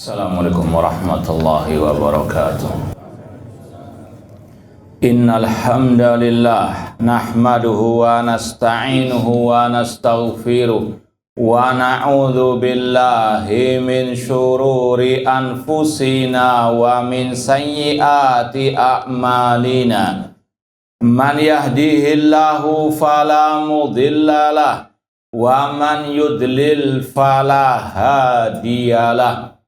Assalamualaikum warahmatullahi wabarakatuh. Innal hamdalillah nahmaduhu wa nasta'inuhu wa nastaghfiruh wa na'udzu billahi min syururi anfusina wa min sayyiati a'malina. Man yahdihillahu fala mudhillalah wa man yudlil fala hadiyalah.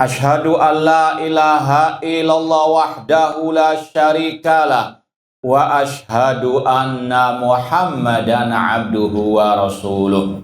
Ashhadu an la ilaha illallah wahdahu la syarikalah wa ashhadu anna Muhammadan abduhu wa rasuluh.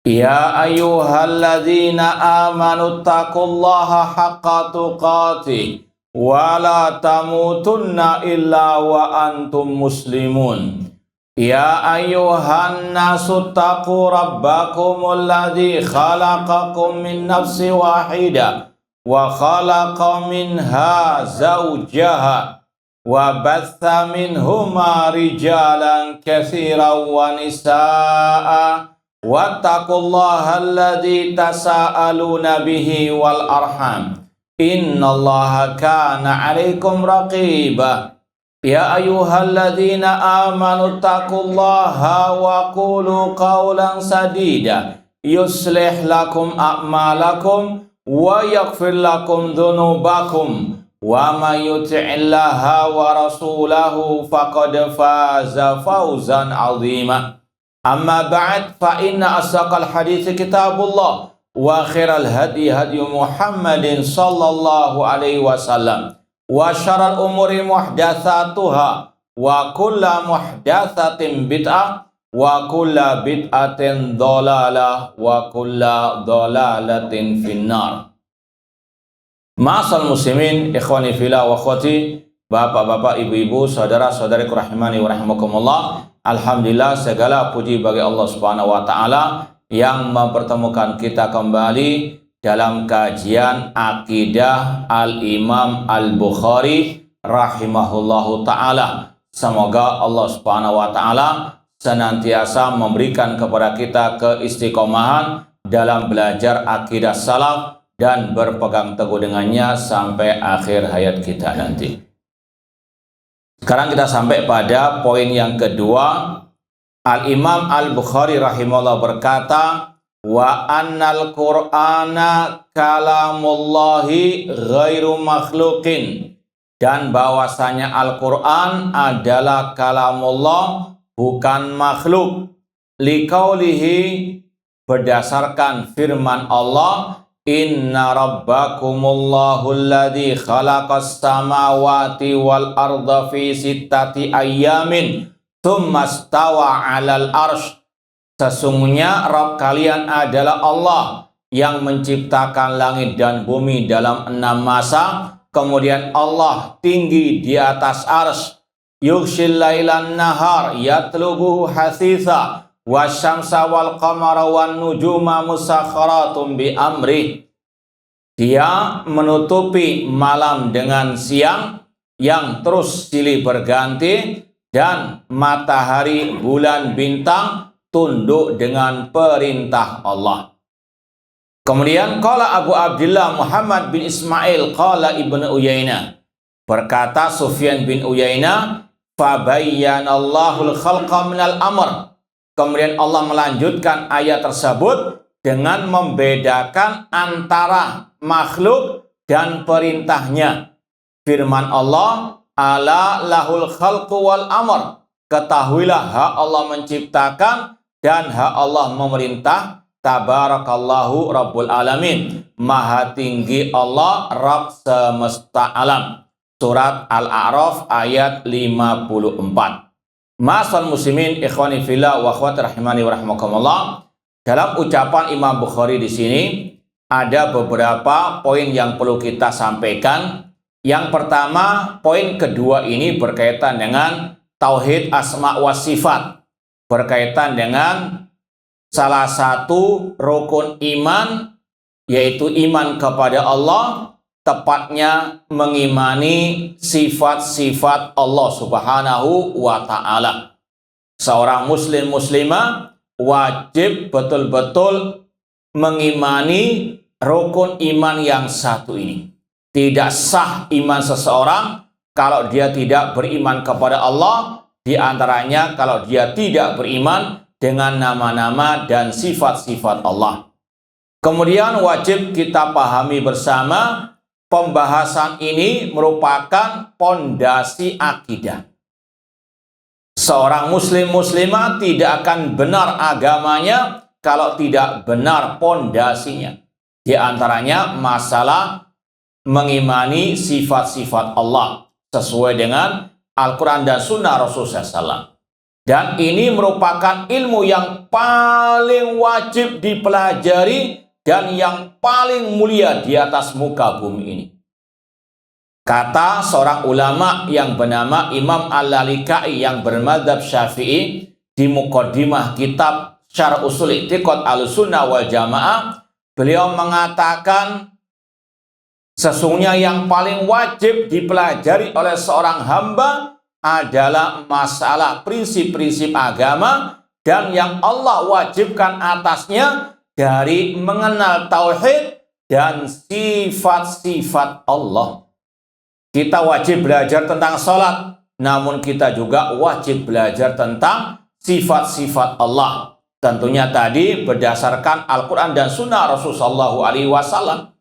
Ya ayyuhalladzina amanu taqullaha haqqa tuqatih wa la tamutunna illa wa antum muslimun. Ya ayyuhan nasu taqu rabbakumul ladzi khalaqakum min nafsin wahidah wa khalaqa minha zawjaha wa batha minhuma rijalan katsiran wa nisaa'a wattaqullaha alladzi tasaaluna bihi wal arham innallaha kana 'alaikum raqiba. Ya ayyuhalladzina amanu taqullaha wa qulu qawlan sadida yuslih lakum a'malakum wa yaghfir lakum dhunubakum wa may yuti'illaha wa rasulahu faqad faza fawzan 'azima. Amma ba'd, fa inna asdaqal hadithi kitabullah wa khairal hadi hadi Muhammadin sallallahu alaihi wasallam wa syarrul umuri muhdatsatuha wa kullu muhdatsatin bid'ah wa kulla bid'atin dhalalah wa kulla dhalalatin finnar. Ma'asal muslimin, ikhwani fillah wa akhwati, bapak-bapak, ibu-ibu, saudara-saudariku rahimani wa rahimakumullah. Alhamdulillah, segala puji bagi Allah Subhanahu wa taala yang mempertemukan kita kembali dalam kajian akidah Al-Imam Al-Bukhari rahimahullahu taala. Semoga Allah Subhanahu wa taala senantiasa memberikan kepada kita keistiqomahan dalam belajar akidah salaf dan berpegang teguh dengannya sampai akhir hayat kita nanti. Sekarang kita sampai pada poin yang kedua. Al-Imam Al-Bukhari rahimahullah berkata, wa annal Qur'ana kalamullahi ghairu makhluqin, dan bahwasanya Al-Quran adalah kalamullah, bukan makhluk. Liqaulihi, berdasarkan firman Allah, inna rabbakumullahu alladzi khalaqas samawati wal arda fi sittati ayyamin tsumma stawa 'alal arsy. Sesungguhnya Rabb kalian adalah Allah yang menciptakan langit dan bumi dalam 6 masa, kemudian Allah tinggi di atas arsy. Yughshil lailan nahar yatlubuhu hasitha wasyamsa wal qamara wan nujuma musakharatum bi amri. Dia menutupi malam dengan siang yang terus silih berganti, dan matahari, bulan, bintang tunduk dengan perintah Allah. Kemudian qala Abu Abdullah Muhammad bin Ismail qala Ibnu Uyainah, berkata Sufyan bin Uyainah, fabayyanallahul khalqa minal amr. Kemudian Allah melanjutkan ayat tersebut dengan membedakan antara makhluk dan perintahnya. Firman Allah, ala lahul khalqu wal amr. Ketahuilah hak Allah menciptakan dan hak Allah memerintah. Tabarakallahu rabbul alamin. Maha tinggi Allah, Rabb semesta alam. Surat Al-A'raf ayat 54. Ma'asal muslimin, ikhwani fillah wa akhwati rahimani wa rahimakumullah. Dalam ucapan Imam Bukhari di sini ada beberapa poin yang perlu kita sampaikan. Yang pertama, poin kedua ini berkaitan dengan tauhid asma wa sifat, berkaitan dengan salah satu rukun iman, yaitu iman kepada Allah, tepatnya mengimani sifat-sifat Allah Subhanahu wa ta'ala. Seorang muslim muslimah wajib betul-betul mengimani rukun iman yang satu ini. Tidak sah iman seseorang kalau dia tidak beriman kepada Allah, di antaranya kalau dia tidak beriman dengan nama-nama dan sifat-sifat Allah. Kemudian wajib kita pahami bersama, pembahasan ini merupakan pondasi akidah. Seorang muslim-muslimah tidak akan benar agamanya kalau tidak benar pondasinya. Di antaranya masalah mengimani sifat-sifat Allah sesuai dengan Al-Quran dan Sunnah Rasulullah SAW. Dan ini merupakan ilmu yang paling wajib dipelajari dan yang paling mulia di atas muka bumi ini. Kata seorang ulama yang bernama Imam Al-Lalikai yang bermadzhab Syafi'i di muqaddimah kitab Syarh Ushul I'tiqad Ahlussunnah wal Jamaah, beliau mengatakan sesungguhnya yang paling wajib dipelajari oleh seorang hamba adalah masalah prinsip-prinsip agama dan yang Allah wajibkan atasnya dari mengenal tauhid dan sifat-sifat Allah. Kita wajib belajar tentang sholat, namun kita juga wajib belajar tentang sifat-sifat Allah. Tentunya tadi berdasarkan Al-Quran dan Sunnah Rasulullah SAW.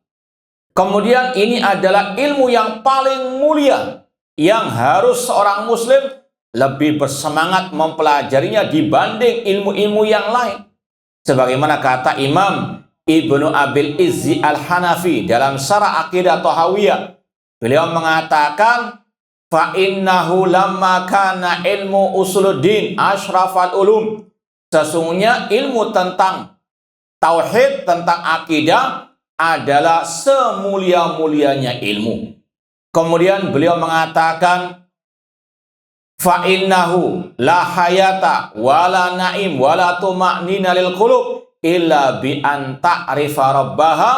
Kemudian ini adalah ilmu yang paling mulia yang harus seorang muslim lebih bersemangat mempelajarinya dibanding ilmu-ilmu yang lain. Sebagaimana kata Imam Ibnu Abil Izzi Al-Hanafi dalam Syarah Aqidah Thahawiyah, beliau mengatakan, fa innahu lamma kana ilmu usuluddin asyrafal ulum. Sesungguhnya ilmu tentang tauhid, tentang akidah adalah semulia-mulianya ilmu. Kemudian beliau mengatakan, fa innahu la hayata wala naim wala tuma'nina lil qulub illa bi an ta'rifa rabbaha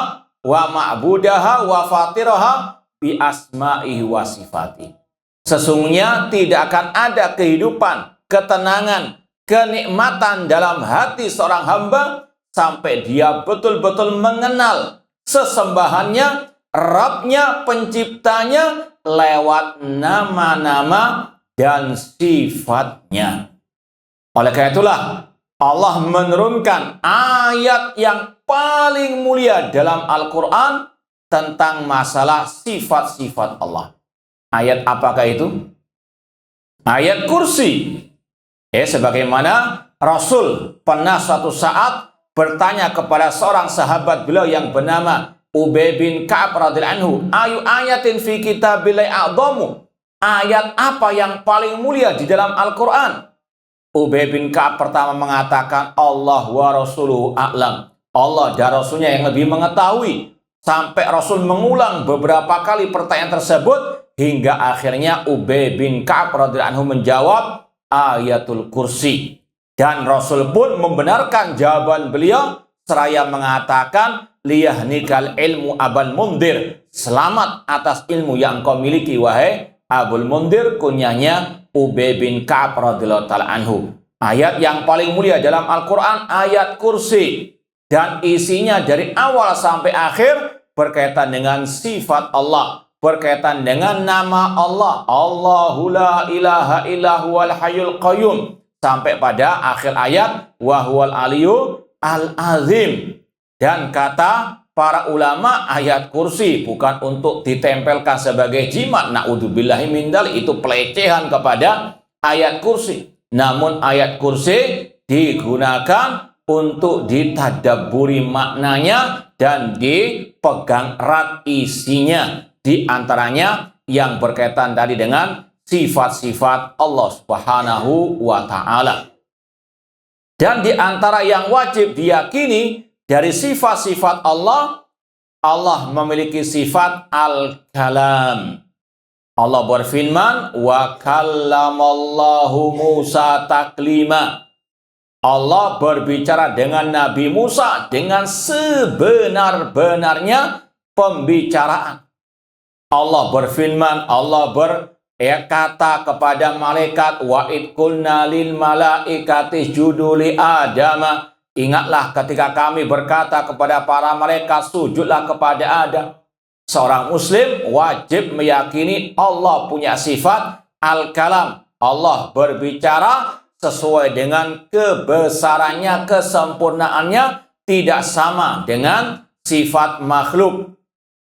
wa ma'budaha wa fatiraha bi asma'ihi wa sifati. Sesungguhnya tidak akan ada kehidupan, ketenangan, kenikmatan dalam hati seorang hamba sampai dia betul-betul mengenal sesembahannya, Rabbnya, penciptanya lewat nama-nama dan sifatnya. Oleh karena itulah Allah menurunkan ayat yang paling mulia dalam Al-Quran tentang masalah sifat-sifat Allah. Ayat apakah itu? Ayat kursi. Sebagaimana Rasul pernah suatu saat bertanya kepada seorang sahabat beliau yang bernama Ubay bin Ka'ab radhiyallahu anhu, ayu ayatin fi kitabillahi a'dhamu? Ayat apa yang paling mulia di dalam Al-Quran? Ubay bin Ka'ab pertama mengatakan, Allah wa rasuluhu a'lam. Allah dan Rasulnya yang lebih mengetahui. Sampai Rasul mengulang beberapa kali pertanyaan tersebut, hingga akhirnya Ubay bin Ka'ab radhiyallahu anhu menjawab ayatul kursi. Dan Rasul pun membenarkan jawaban beliau, seraya mengatakan, liyahnikal ilmu Abul Mundir. Selamat atas ilmu yang kau miliki, wahai Abul Mundir, kunyahnya Ubay bin Ka'ab radhiyallahu ta'ala anhu. Ayat yang paling mulia dalam Al-Quran, ayat kursi. Dan isinya dari awal sampai akhir berkaitan dengan sifat Allah, berkaitan dengan nama Allah. Allahu la ilaha illa huwal hayyul qayyum. Sampai pada akhir ayat, wa huwal aliyyu al-azim. Dan kata para ulama, ayat kursi bukan untuk ditempelkan sebagai jimat. Na'udzubillahi min dzalik, itu pelecehan kepada ayat kursi. Namun ayat kursi digunakan untuk ditadabburi maknanya dan dipegang erat isinya. Di antaranya yang berkaitan tadi dengan sifat-sifat Allah Subhanahu wa ta'ala. Dan di antara yang wajib diyakini dari sifat-sifat Allah, Allah memiliki sifat al-kalam. Allah berfirman, wa kallamallahu Musa taklima. Allah berbicara dengan Nabi Musa dengan sebenar-benarnya pembicaraan. Allah berfirman, Allah berkata kepada malaikat, wa id qulna lil malaikati isjudu li adama Ingatlah ketika kami berkata kepada para malaikat, sujudlah kepada Adam. Seorang muslim wajib meyakini Allah punya sifat al-kalam. Allah berbicara sesuai dengan kebesarannya, kesempurnaannya, tidak sama dengan sifat makhluk.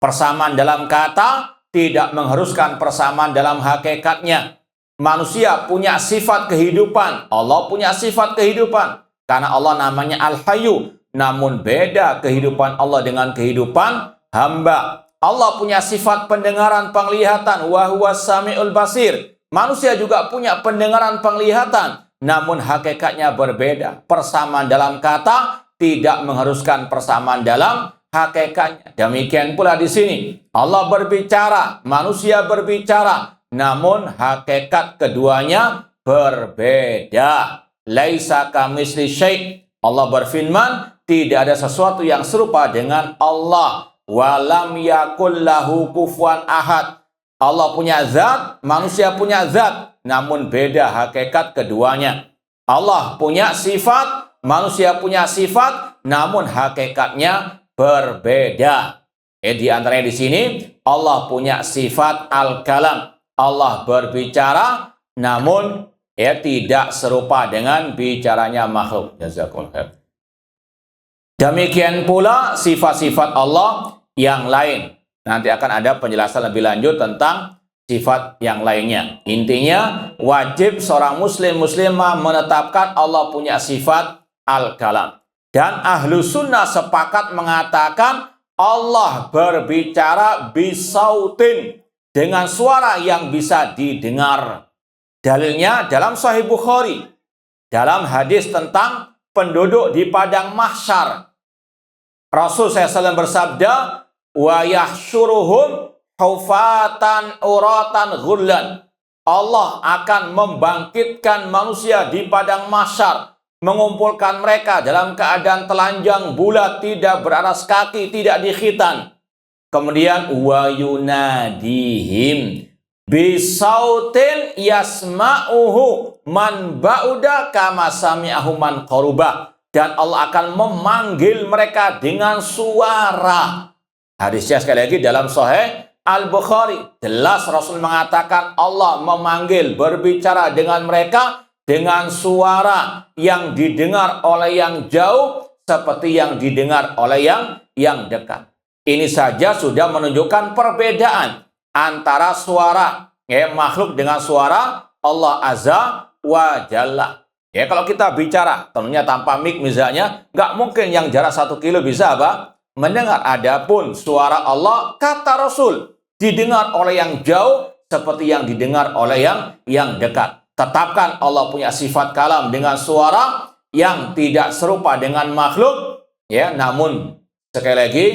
Persamaan dalam kata tidak mengharuskan persamaan dalam hakikatnya. Manusia punya sifat kehidupan, Allah punya sifat kehidupan. Karena Allah namanya Al-Hayyu. Namun beda kehidupan Allah dengan kehidupan hamba. Allah punya sifat pendengaran, penglihatan. Wa huwas sami'ul basir. Manusia juga punya pendengaran, penglihatan. Namun hakikatnya berbeda. Persamaan dalam kata tidak mengharuskan persamaan dalam hakikatnya. Demikian pula di sini. Allah berbicara, manusia berbicara. Namun hakikat keduanya berbeda. Laisa kamitsli syai'. Allah berfirman, tidak ada sesuatu yang serupa dengan Allah. Walam yakul lahu kufuwan ahad. Allah punya zat, manusia punya zat, namun beda hakikat keduanya. Allah punya sifat, manusia punya sifat, namun hakikatnya berbeda. Di antaranya di sini Allah punya sifat al-kalam. Allah berbicara, namun tidak serupa dengan bicaranya makhluk. Jazakumullah khair. Demikian pula sifat-sifat Allah yang lain. Nanti akan ada penjelasan lebih lanjut tentang sifat yang lainnya. Intinya wajib seorang muslimah menetapkan Allah punya sifat al-kalam. Dan ahlu sunnah sepakat mengatakan Allah berbicara bisautin, dengan suara yang bisa didengar. Dalilnya dalam Sahih Bukhari, dalam hadis tentang penduduk di padang mahsyar. Rasul SAW bersabda, wa yahsyuruhum hufatan uratan ghullan. Allah akan membangkitkan manusia di padang mahsyar, mengumpulkan mereka dalam keadaan telanjang bulat, tidak beralas kaki, tidak dikhitan. Kemudian wa yunadihim bisautin yasma'uhu man ba'uda kama sami'ahu man qaruba. Dan Allah akan memanggil mereka dengan suara. Hadisnya sekali lagi dalam Sahih Al-Bukhari. Jelas Rasul mengatakan Allah memanggil, berbicara dengan mereka dengan suara yang didengar oleh yang jauh seperti yang didengar oleh yang dekat. Ini saja sudah menunjukkan perbedaan antara suara makhluk dengan suara Allah Azza wa Jalla. Kalau kita bicara, tentunya tanpa mic misalnya, nggak mungkin yang jarak 1 kilo bisa mendengar. Adapun suara Allah, kata Rasul, didengar oleh yang jauh seperti yang didengar oleh yang dekat. Tetapkan Allah punya sifat kalam dengan suara yang tidak serupa dengan makhluk. Namun sekali lagi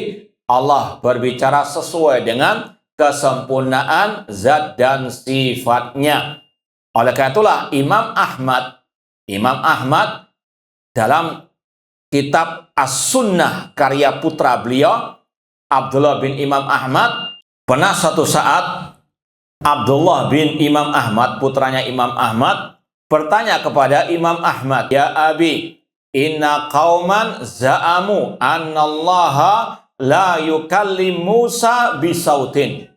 Allah berbicara sesuai dengan kesempurnaan zat dan sifatnya. Oleh karena itulah Imam Ahmad dalam kitab As-Sunnah karya putra beliau Abdullah bin Imam Ahmad, pernah suatu saat Abdullah bin Imam Ahmad, putranya Imam Ahmad, bertanya kepada Imam Ahmad, ya Abi, inna qauman za'amu annallaha la yukallim Musa bisautin.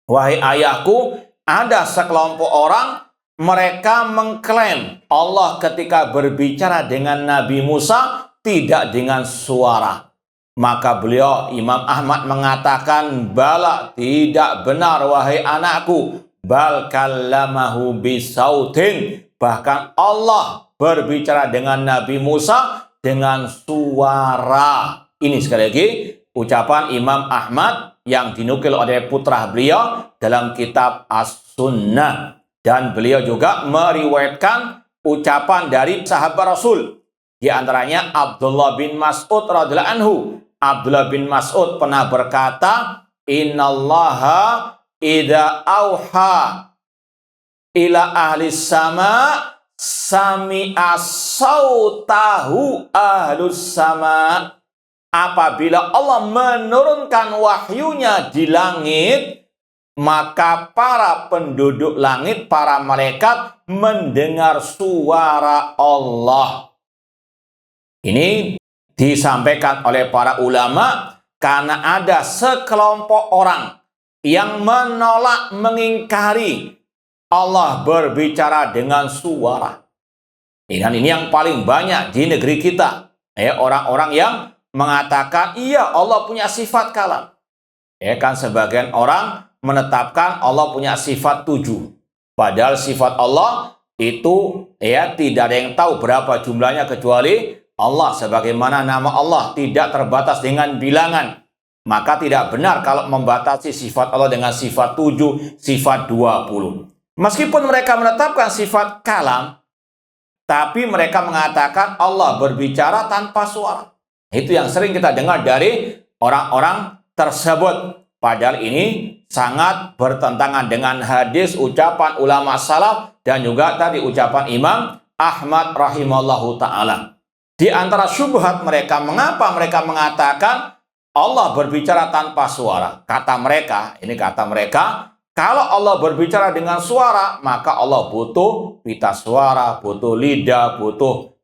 Wahai ayahku, ada sekelompok orang, mereka mengklaim Allah ketika berbicara dengan Nabi Musa tidak dengan suara. Maka beliau Imam Ahmad mengatakan, bala, tidak benar wahai anakku, bal kallamahu bisautin. Bahkan Allah berbicara dengan Nabi Musa dengan suara. Ini sekali lagi ucapan Imam Ahmad yang dinukil oleh putra beliau dalam kitab As-Sunnah. Dan beliau juga meriwayatkan ucapan dari sahabat Rasul. Di antaranya Abdullah bin Mas'ud radhiyallahu anhu. Abdullah bin Mas'ud pernah berkata, innallaha idza auha ila ahli sama sami'a sautahu ahlus sama. Apabila Allah menurunkan wahyunya di langit, maka para penduduk langit, para malaikat mendengar suara Allah. Ini disampaikan oleh para ulama karena ada sekelompok orang yang menolak, mengingkari Allah berbicara dengan suara. Dan ini yang paling banyak di negeri kita. Orang-orang yang mengatakan, iya Allah punya sifat kalam. Kan sebagian orang menetapkan Allah punya sifat 7. Padahal sifat Allah itu tidak ada yang tahu berapa jumlahnya kecuali Allah. Sebagaimana nama Allah tidak terbatas dengan bilangan. Maka tidak benar kalau membatasi sifat Allah dengan sifat 7, sifat 20. Meskipun mereka menetapkan sifat kalam, tapi mereka mengatakan Allah berbicara tanpa suara. Itu yang sering kita dengar dari orang-orang tersebut. Padahal ini sangat bertentangan dengan hadis, ucapan ulama salaf, dan juga tadi ucapan Imam Ahmad rahimallahu ta'ala. Di antara syubhat mereka, mengapa mereka mengatakan Allah berbicara tanpa suara? Kata mereka, kalau Allah berbicara dengan suara, maka Allah butuh pita suara, butuh lidah, butuh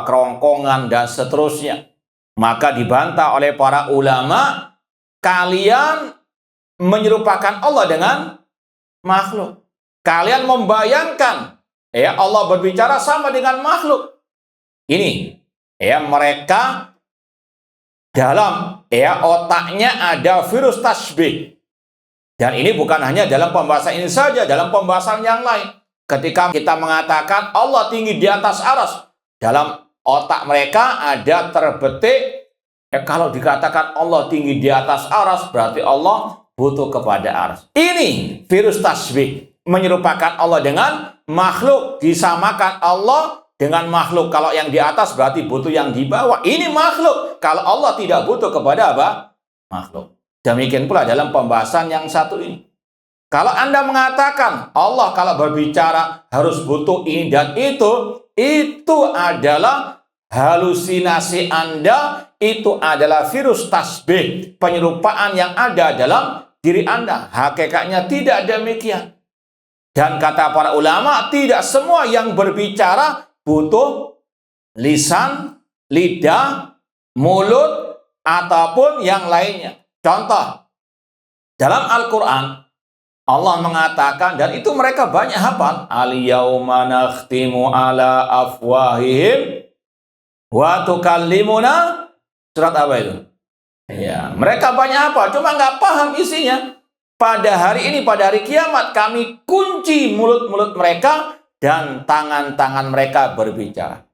kerongkongan, dan seterusnya. Maka dibantah oleh para ulama, kalian menyerupakan Allah dengan makhluk. Kalian membayangkan Allah berbicara sama dengan makhluk. Ini mereka dalam otaknya ada virus tasbih. Dan ini bukan hanya dalam pembahasan ini saja, dalam pembahasan yang lain. Ketika kita mengatakan Allah tinggi di atas arsy, dalam otak mereka ada terbetik, kalau dikatakan Allah tinggi di atas arsy, berarti Allah butuh kepada arsy. Ini virus tasbih, menyerupakan Allah dengan makhluk, disamakan Allah dengan makhluk. Kalau yang di atas berarti butuh yang di bawah. Ini makhluk. Kalau Allah tidak butuh kepada makhluk. Demikian pula dalam pembahasan yang satu ini. Kalau Anda mengatakan Allah kalau berbicara harus butuh ini dan itu adalah halusinasi Anda, itu adalah virus tasbih, penyerupaan yang ada dalam diri Anda. Hakikatnya tidak demikian. Dan kata para ulama, tidak semua yang berbicara butuh lisan, lidah, mulut, ataupun yang lainnya. Contoh, dalam Al-Quran, Allah mengatakan, dan itu mereka banyak hafal, al-yawma nakhtimu ala afwahihim wa tukallimuna. Surat apa itu? Ya, mereka banyak hafal, cuma nggak paham isinya. Pada hari ini, pada hari kiamat, kami kunci mulut-mulut mereka dan tangan-tangan mereka berbicara.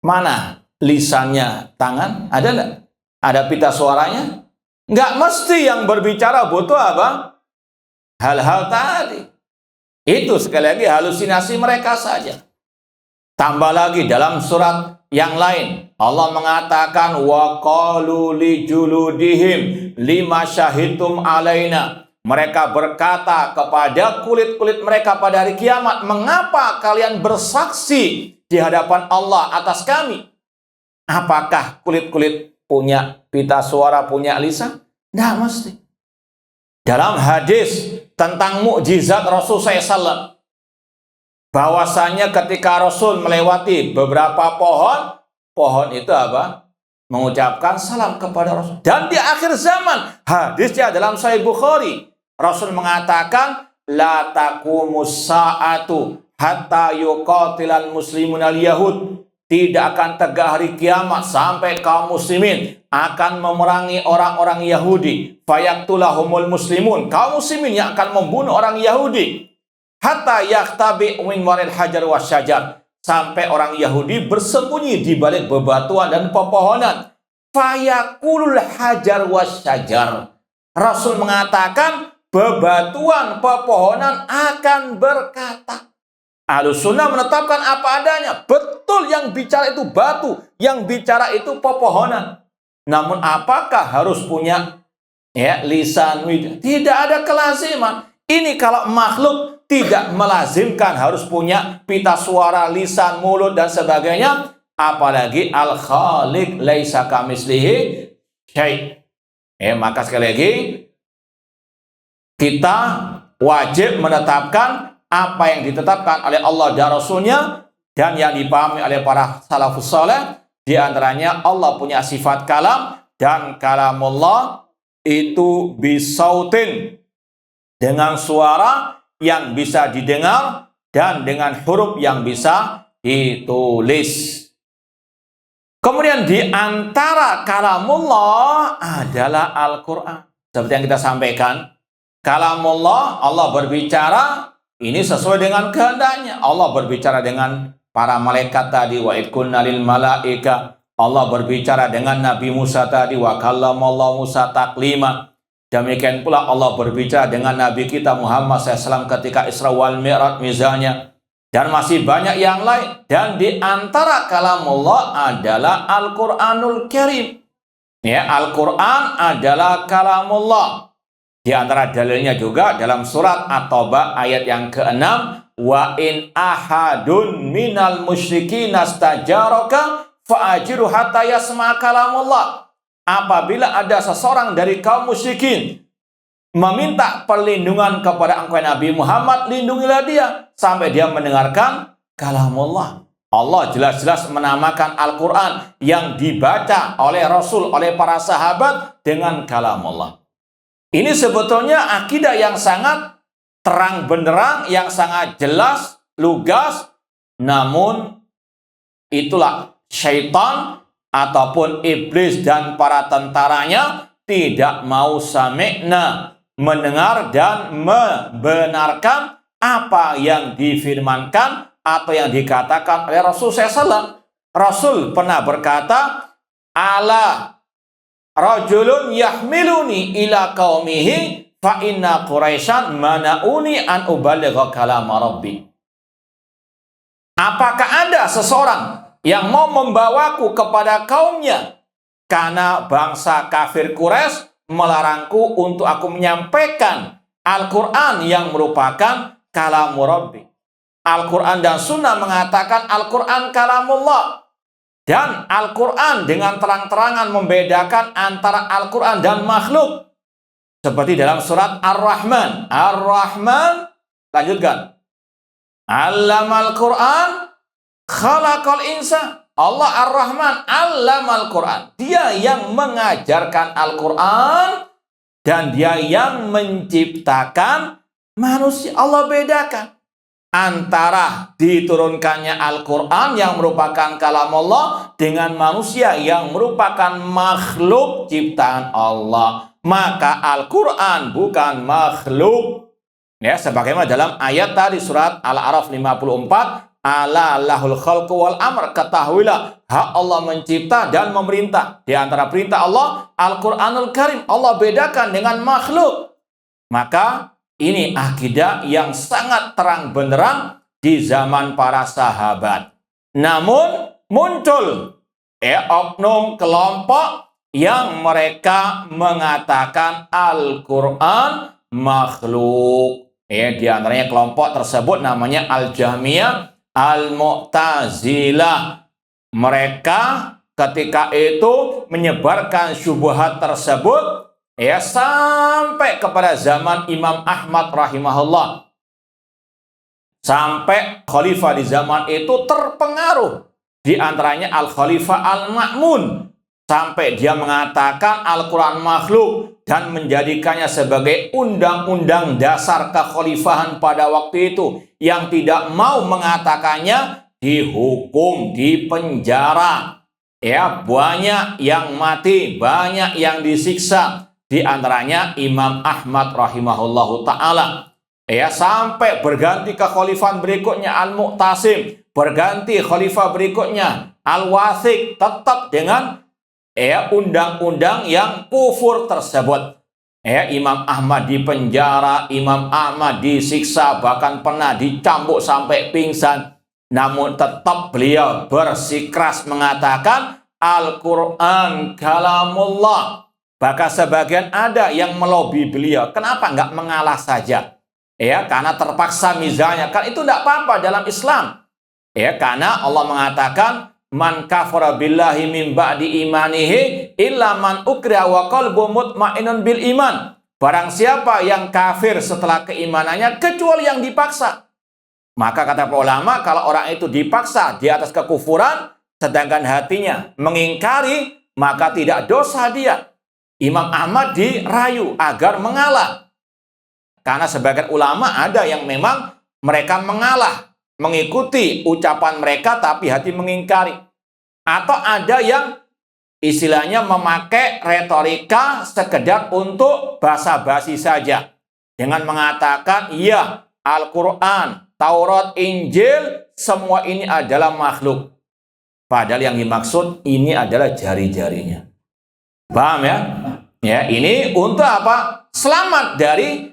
Mana lisannya tangan? Ada nggak? Ada pita suaranya? Nggak mesti yang berbicara butuh apa? Hal-hal tadi. Itu sekali lagi halusinasi mereka saja. Tambah lagi dalam surat yang lain, Allah mengatakan wa qalu li juludihim lima syahidtum alaina. Mereka berkata kepada kulit-kulit mereka pada hari kiamat, mengapa kalian bersaksi di hadapan Allah atas kami? Apakah kulit-kulit punya pita suara, punya lisan? Tidak mesti. Dalam hadis tentang mukjizat Rasul SAW, bahwasanya ketika Rasul melewati beberapa pohon itu apa? Mengucapkan salam kepada Rasul. Dan di akhir zaman, hadisnya dalam Sahih Bukhari, Rasul mengatakan, la taqumus sa'atu hatta yuqatilal muslimun al-yahud. Tidak akan tegak hari kiamat sampai kaum muslimin akan memerangi orang-orang Yahudi. Fayaktulahumul muslimun. Kaum muslimin yang akan membunuh orang Yahudi. Hatta yaktabi min waril hajar wasyajar. Sampai orang Yahudi bersembunyi di balik bebatuan dan pepohonan. Fayakulul hajar wasyajar. Rasul mengatakan bebatuan, pepohonan akan berkata. Ahlussunnah menetapkan apa adanya. Betul yang bicara itu batu, yang bicara itu pepohonan. Namun apakah harus punya lisan, lidah? Tidak ada kelaziman. Ini kalau makhluk tidak melazimkan harus punya pita suara, lisan, mulut, dan sebagainya. Apalagi al-khaliq laisa kamislihi syai'. Maka sekali lagi kita wajib menetapkan apa yang ditetapkan oleh Allah dan Rasulnya dan yang dipahami oleh para salafus saleh Di antaranya Allah punya sifat kalam, dan kalamullah itu bisautin, dengan suara yang bisa didengar dan dengan huruf yang bisa ditulis. Kemudian di antara kalamullah adalah Al-Quran. Seperti yang kita sampaikan, kalamullah, Allah berbicara, ini sesuai dengan kehendaknya. Allah berbicara dengan para malaikat tadi, wa id qulna lil malaika. Allah berbicara dengan Nabi Musa tadi, wa kallamallahu Musa taklima. Demikian pula Allah berbicara dengan Nabi kita Muhammad SAW ketika Isra wal Mi'raj misalnya. Dan masih banyak yang lain. Dan di antara kalamullah adalah Al-Quranul Karim. Ya, Al-Quran adalah kalamullah. Di antara dalilnya juga dalam surat At-Taubah ayat yang ke-6. Wa in ahadun minal musyrikin astajaraka fa'ajiru hatta yasma' kalamullah. Apabila ada seseorang dari kaum musyrikin meminta perlindungan kepada engkau Nabi Muhammad, lindungilah dia sampai dia mendengarkan kalamullah. Allah jelas-jelas menamakan Al-Quran yang dibaca oleh Rasul, oleh para sahabat dengan kalamullah. Ini sebetulnya akidah yang sangat terang benderang, yang sangat jelas, lugas. Namun itulah syaitan ataupun iblis dan para tentaranya tidak mau sami'na, mendengar dan membenarkan apa yang difirmankan atau yang dikatakan oleh Rasul SAW. Rasul pernah berkata, ala rajulun yahmiluni ila qaumihi fa inna quraisyan mana'uni an ubaligha kalama rabbi. Apakah ada seseorang yang mau membawaku kepada kaumnya, karena bangsa kafir Quraisy melarangku untuk aku menyampaikan Al-Quran yang merupakan kalamu Rabbi. Al-Quran dan Sunnah mengatakan Al-Quran kalamullah. Dan Al-Quran dengan terang-terangan membedakan antara Al-Quran dan makhluk. Seperti dalam surat Ar-Rahman. Ar-Rahman, lanjutkan. Allamal Quran, khalaqal insan. Allah Ar-Rahman, allamal Quran. Dia yang mengajarkan Al-Quran dan dia yang menciptakan manusia. Allah bedakan antara diturunkannya Al-Quran yang merupakan kalam Allah dengan manusia yang merupakan makhluk ciptaan Allah. Maka Al-Quran bukan makhluk. Ya, sebagaimana dalam ayat tadi surat Al-A'raf 54. Ala lahul khalqu wal amr, ketahuilah hak Allah mencipta dan memerintah. Di antara perintah Allah Al-Quranul Karim, Allah bedakan dengan makhluk. Maka ini akidah yang sangat terang benderang di zaman para sahabat. Namun muncul oknum kelompok yang mereka mengatakan Al-Quran makhluk. Di antaranya kelompok tersebut namanya Al-Jahmiyah, Al-Mu'tazilah. Mereka ketika itu menyebarkan syubhat tersebut sampai kepada zaman Imam Ahmad rahimahullah. Sampai khalifah di zaman itu terpengaruh. Di antaranya Al-Khalifah Al-Ma'mun. Sampai dia mengatakan Al-Quran makhluk dan menjadikannya sebagai undang-undang dasar kekhalifahan pada waktu itu. Yang tidak mau mengatakannya dihukum, dipenjara. Banyak yang mati, banyak yang disiksa. Di antaranya Imam Ahmad rahimahullahu ta'ala. Sampai berganti kekhalifahan berikutnya Al-Mu'tasim. Berganti khalifah berikutnya Al-Wathiq. Tetap dengan undang-undang yang kufur tersebut. Imam Ahmad dipenjara, Imam Ahmad disiksa, bahkan pernah dicambuk sampai pingsan. Namun tetap beliau bersikeras mengatakan Al-Quran kalamullah. Bahkan sebagian ada yang melobi beliau. Kenapa nggak mengalah saja? Karena terpaksa misalnya. Kan itu tidak apa-apa dalam Islam. Karena Allah mengatakan man kafara billahi min ba'di imanihi illa man ukriha wa qalbu mutmainnun bil iman. Barang siapa yang kafir setelah keimanannya kecuali yang dipaksa. Maka kata para ulama, kalau orang itu dipaksa di atas kekufuran, sedangkan hatinya mengingkari, maka tidak dosa dia. Imam Ahmad dirayu agar mengalah. Karena sebagian ulama ada yang memang mereka mengalah, mengikuti ucapan mereka tapi hati mengingkari. Atau ada yang istilahnya memakai retorika sekedar untuk basa-basi saja. Dengan mengatakan, iya, Al-Quran, Taurat, Injil, semua ini adalah makhluk. Padahal yang dimaksud ini adalah jari-jarinya. Paham ya? Ya, ini untuk apa? Selamat dari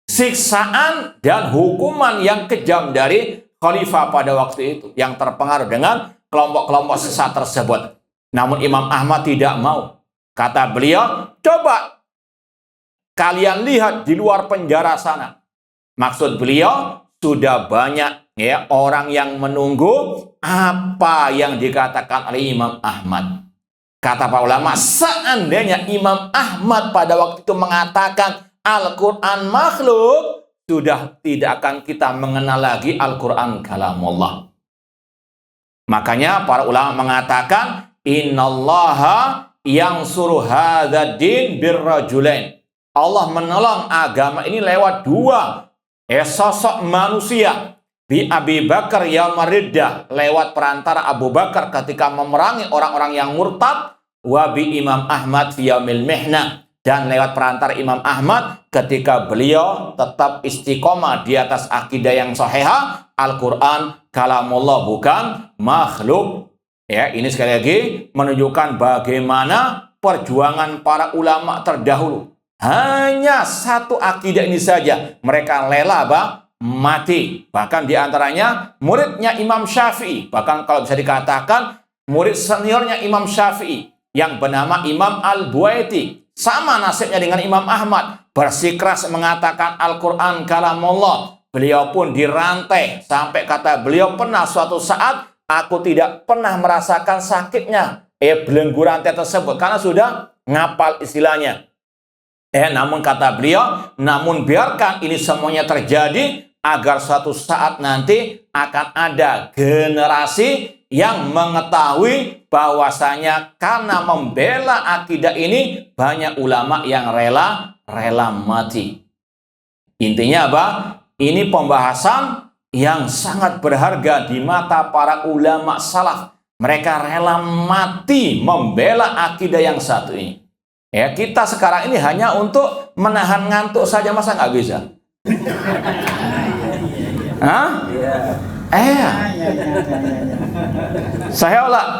siksaan dan hukuman yang kejam dari khalifah pada waktu itu, yang terpengaruh dengan kelompok-kelompok sesat tersebut. Namun Imam Ahmad tidak mau. Kata beliau, coba kalian lihat di luar penjara sana. Maksud beliau, sudah banyak ya orang yang menunggu apa yang dikatakan oleh Imam Ahmad. Kata para ulama, seandainya Imam Ahmad pada waktu itu mengatakan Al-Quran makhluk, sudah tidak akan kita mengenal lagi Al-Quran kalamullah. Makanya para ulama mengatakan, innallaha yang suruh hadzal din birrajulain. Allah menolong agama ini lewat dua sosok manusia. Bi Abi Bakar yaumar riddah, lewat perantara Abu Bakar ketika memerangi orang-orang yang murtad, wa bi Imam Ahmad fi yaumil mihnah, dan lewat perantara Imam Ahmad ketika beliau tetap istiqomah di atas akidah yang sahihah, Al-Quran kalamullah bukan makhluk. Ya, ini sekali lagi menunjukkan bagaimana perjuangan para ulama terdahulu. Hanya satu akidah ini saja mereka rela mati. Bahkan diantaranya muridnya Imam Syafi'i, bahkan kalau bisa dikatakan murid seniornya Imam Syafi'i yang bernama Imam Al-Buaiti, sama nasibnya dengan Imam Ahmad, bersikeras mengatakan Al-Quran kalamullah. Beliau pun dirantai sampai kata beliau, pernah suatu saat aku tidak pernah merasakan sakitnya belenggu rantai tersebut karena sudah ngapal istilahnya. Namun kata beliau, namun biarkan ini semuanya terjadi agar suatu saat nanti akan ada generasi yang mengetahui bahwasanya karena membela akidah ini banyak ulama yang rela mati. Intinya apa? Ini pembahasan yang sangat berharga di mata para ulama salaf. Mereka rela mati membela akidah yang satu ini. Ya, kita sekarang ini hanya untuk menahan ngantuk saja, masa nggak bisa? Hah? Saya ulang.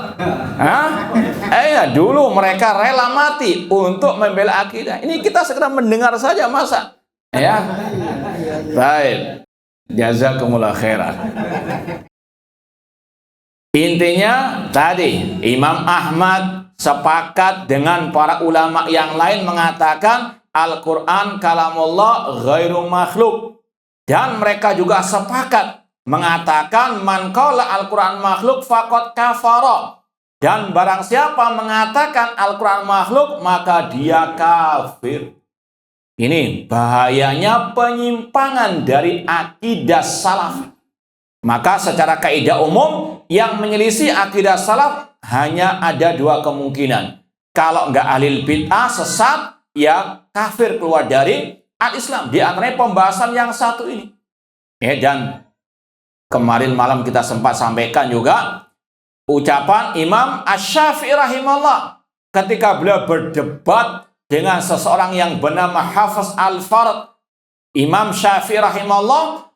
Dulu mereka rela mati untuk membela akidah. Ini kita sekedar mendengar saja, masa? Ya. Baik. Jazakumullah khairan. Intinya tadi Imam Ahmad sepakat dengan para ulama yang lain mengatakan Al-Quran kalamullah ghairu makhluk. Dan mereka juga sepakat mengatakan man qala Al-Quran makhluk faqad kafara. Dan barang siapa mengatakan Al-Quran makhluk, maka dia kafir. Ini bahayanya penyimpangan dari akidah salaf. Maka secara kaidah umum yang menyelisih akidah salaf hanya ada dua kemungkinan. Kalau enggak ahli bid'ah sesat, ya kafir keluar dari al-Islam. Di antaranya pembahasan yang satu ini. Dan kemarin malam kita sempat sampaikan juga ucapan Imam Asy-Syafi'i rahimahullah ketika beliau berdebat dengan seseorang yang bernama Hafiz Al-Fard. Imam Syafi'i rahimahullah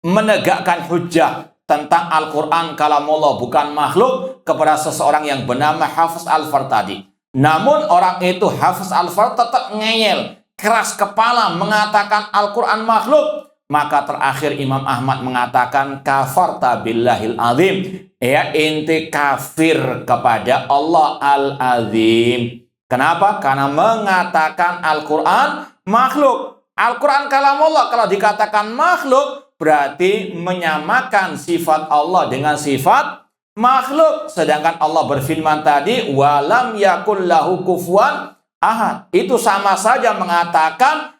menegakkan hujjah tentang Al-Quran kalamullah bukan makhluk kepada seseorang yang bernama Hafiz Al-Fard tadi. Namun orang itu Hafiz Al-Fard tetap ngeyel, keras kepala mengatakan Al-Quran makhluk. Maka terakhir Imam Ahmad mengatakan kafarta billahil azim. Ya, inti kafir kepada Allah Al-Azim. Kenapa? Karena mengatakan Al-Quran makhluk. Al-Quran kalamullah kalau dikatakan makhluk berarti menyamakan sifat Allah dengan sifat makhluk. Sedangkan Allah berfirman tadi, walam yakul lahu kufuwan ahad. Itu sama saja mengatakan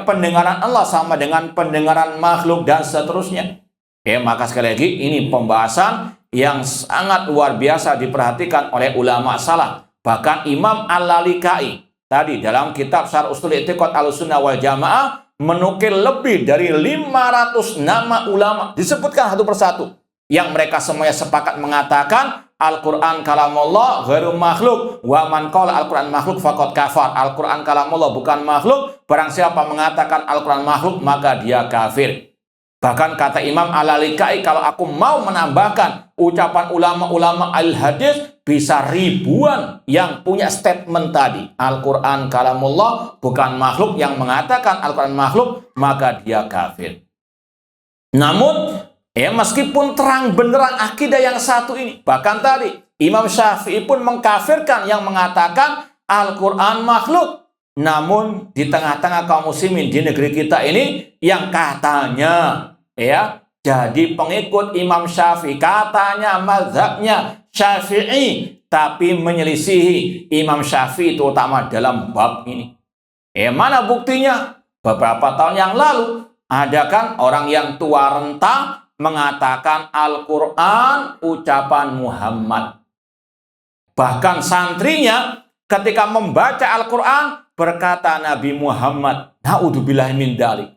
pendengaran Allah sama dengan pendengaran makhluk dan seterusnya. Maka sekali lagi ini pembahasan yang sangat luar biasa diperhatikan oleh ulama salaf. Bahkan Imam Al-Lalikai tadi dalam kitab Syarh Ushul I'tiqad Ahlussunnah wal Jamaah menukil lebih dari 500 nama ulama, disebutkan satu persatu, yang mereka semuanya sepakat mengatakan Al-Quran kalamullah ghairu makhluk, wa man qala Al-Quran makhluk faqad kafar. Al-Quran kalamullah bukan makhluk, barang siapa mengatakan Al-Quran makhluk maka dia kafir. Bahkan kata Imam Al-Lalikai, kalau aku mau menambahkan ucapan ulama-ulama al-hadis, bisa ribuan yang punya statement tadi. Al-Quran kalamullah bukan makhluk, yang mengatakan Al-Quran makhluk maka dia kafir. Namun meskipun terang benderang akidah yang satu ini, bahkan tadi Imam Syafi'i pun mengkafirkan yang mengatakan Al-Quran makhluk. Namun di tengah-tengah kaum muslimin di negeri kita ini yang katanya jadi pengikut Imam Syafi'i, katanya mazhabnya Syafi'i, tapi menyelisihi Imam Syafi'i terutama dalam bab ini. Mana buktinya? Beberapa tahun yang lalu ada kan orang yang tua renta mengatakan Al-Quran ucapan Muhammad. Bahkan santrinya ketika membaca Al-Quran berkata Nabi Muhammad. Na'udzubillahi min dzalik.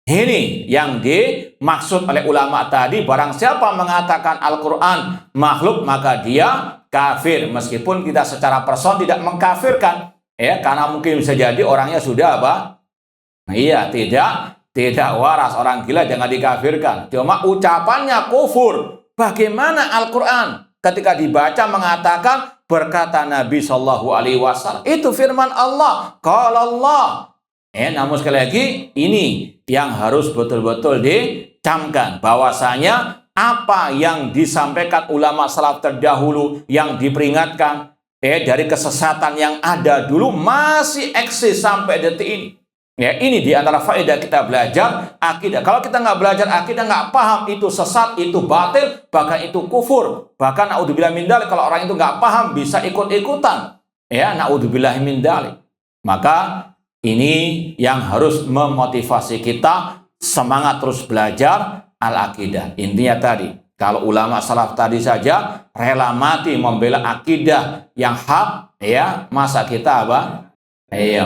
Ini yang dimaksud oleh ulama tadi, barang siapa mengatakan Al-Quran makhluk maka dia kafir. Meskipun kita secara person tidak mengkafirkan, karena mungkin bisa jadi orangnya sudah tidak waras, orang gila jangan dikafirkan. Cuma ucapannya kufur. Bagaimana Al-Quran ketika dibaca mengatakan berkata Nabi Shallallahu Alaihi Wasallam, itu firman Allah. Qala Allah. Namun sekali lagi ini yang harus betul-betul dicamkan, bahwasanya apa yang disampaikan ulama salaf terdahulu yang diperingatkan dari kesesatan yang ada dulu masih eksis sampai detik ini. Ini diantara faedah kita belajar akidah. Kalau kita nggak belajar akidah, nggak paham itu sesat, itu batil, bahkan itu kufur. Bahkan naudzubillah min dzalik, kalau orang itu nggak paham bisa ikut-ikutan. Naudzubillah min dzalik. Maka ini yang harus memotivasi kita semangat terus belajar al-akidah. Intinya tadi, kalau ulama salaf tadi saja rela mati membela akidah yang hak, masa kita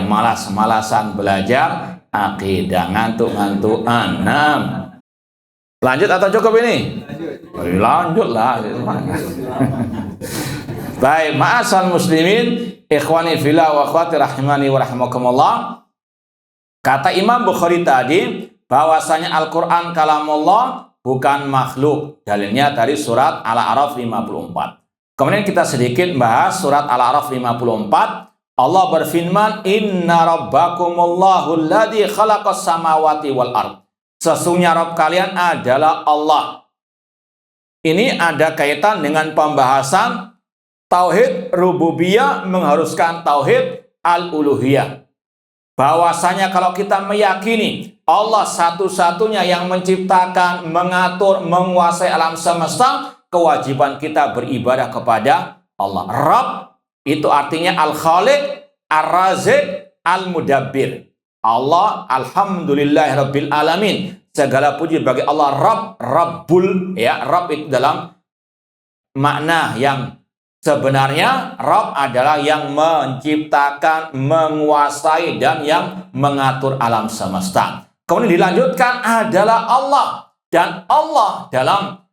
malas-malasan belajar akidah, ngantuk-ngantukan. Lanjut atau cukup ini? Lanjutlah. Baik, ma'asal muslimin, ikhwani fillah wa akhwati rahimani wa rahimakumullah. Kata Imam Bukhari tadi bahwasanya Al-Quran kalamullah bukan makhluk. Dalilnya dari surat Al-A'raf 54. Kemudian kita sedikit bahas surat Al-A'raf 54. Allah berfirman, Inna rabbakumullahu alladzi khalaqas samawati wal ard. Sesungguhnya Rabb kalian adalah Allah. Ini ada kaitan dengan pembahasan tauhid rububiyah mengharuskan tauhid al-uluhiyah. Bahwasanya kalau kita meyakini Allah satu-satunya yang menciptakan, mengatur, menguasai alam semesta, kewajiban kita beribadah kepada Allah. Rabb itu artinya al-Khaliq, ar-Razik, al-Mudabbir. Allah, alhamdulillahirabbil alamin. Segala puji bagi Allah. Rabb, Rabbul, Rabb itu dalam makna yang sebenarnya Rabb adalah yang menciptakan, menguasai, dan yang mengatur alam semesta. Kemudian dilanjutkan adalah Allah. Dan Allah dalam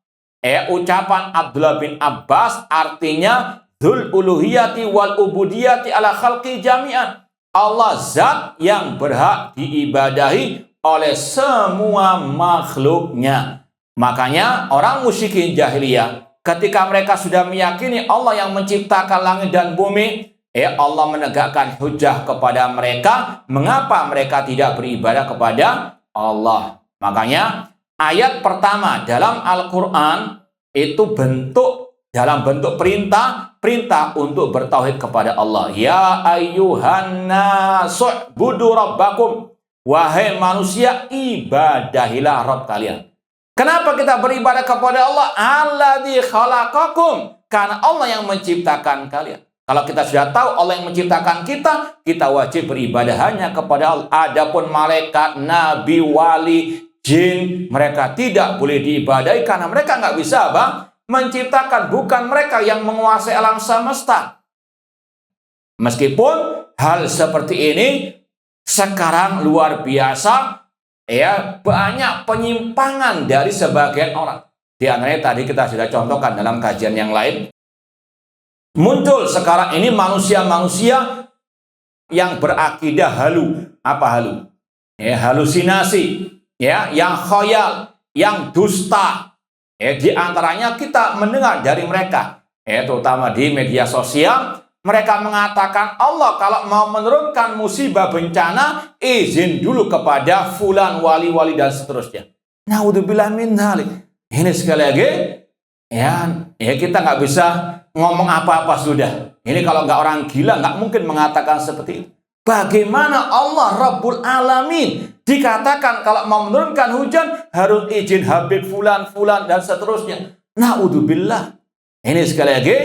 ucapan Abdullah bin Abbas artinya Dzul uluhiyati wal ubudiyati ala khalqi jami'an. Allah zat yang berhak diibadahi oleh semua makhluknya. Makanya orang musyrikin jahiliyah ketika mereka sudah meyakini Allah yang menciptakan langit dan bumi, Allah menegakkan hujah kepada mereka, mengapa mereka tidak beribadah kepada Allah. Makanya ayat pertama dalam Al-Quran itu dalam bentuk perintah untuk bertauhid kepada Allah. Ya ayyuhan nasu budu rabbakum. Wahai manusia, ibadahilah Rabb kalian. Kenapa kita beribadah kepada Allah? Alladzi khalaqakum. Karena Allah yang menciptakan kalian. Kalau kita sudah tahu Allah yang menciptakan kita, kita wajib beribadah hanya kepada Allah. Adapun malaikat, nabi, wali, jin, mereka tidak boleh diibadahi karena mereka nggak bisa menciptakan, bukan mereka yang menguasai alam semesta. Meskipun hal seperti ini sekarang luar biasa, ya, banyak penyimpangan dari sebagian orang. Di antaranya tadi kita sudah contohkan dalam kajian yang lain. Muncul sekarang ini manusia-manusia yang berakidah halu. Apa halu? Ya, halusinasi, ya, yang khayal, yang dusta. Ya, di antaranya kita mendengar dari mereka, ya, terutama di media sosial. Mereka mengatakan Allah kalau mau menurunkan musibah bencana, izin dulu kepada fulan, wali-wali dan seterusnya. Naudzubillah min dzalik. Ini sekali lagi, ya kita nggak bisa ngomong apa-apa sudah. Ini kalau nggak orang gila nggak mungkin mengatakan seperti itu. Bagaimana Allah Rabbul Alamin dikatakan kalau mau menurunkan hujan harus izin Habib fulan dan seterusnya. Naudzubillah. Ini sekali lagi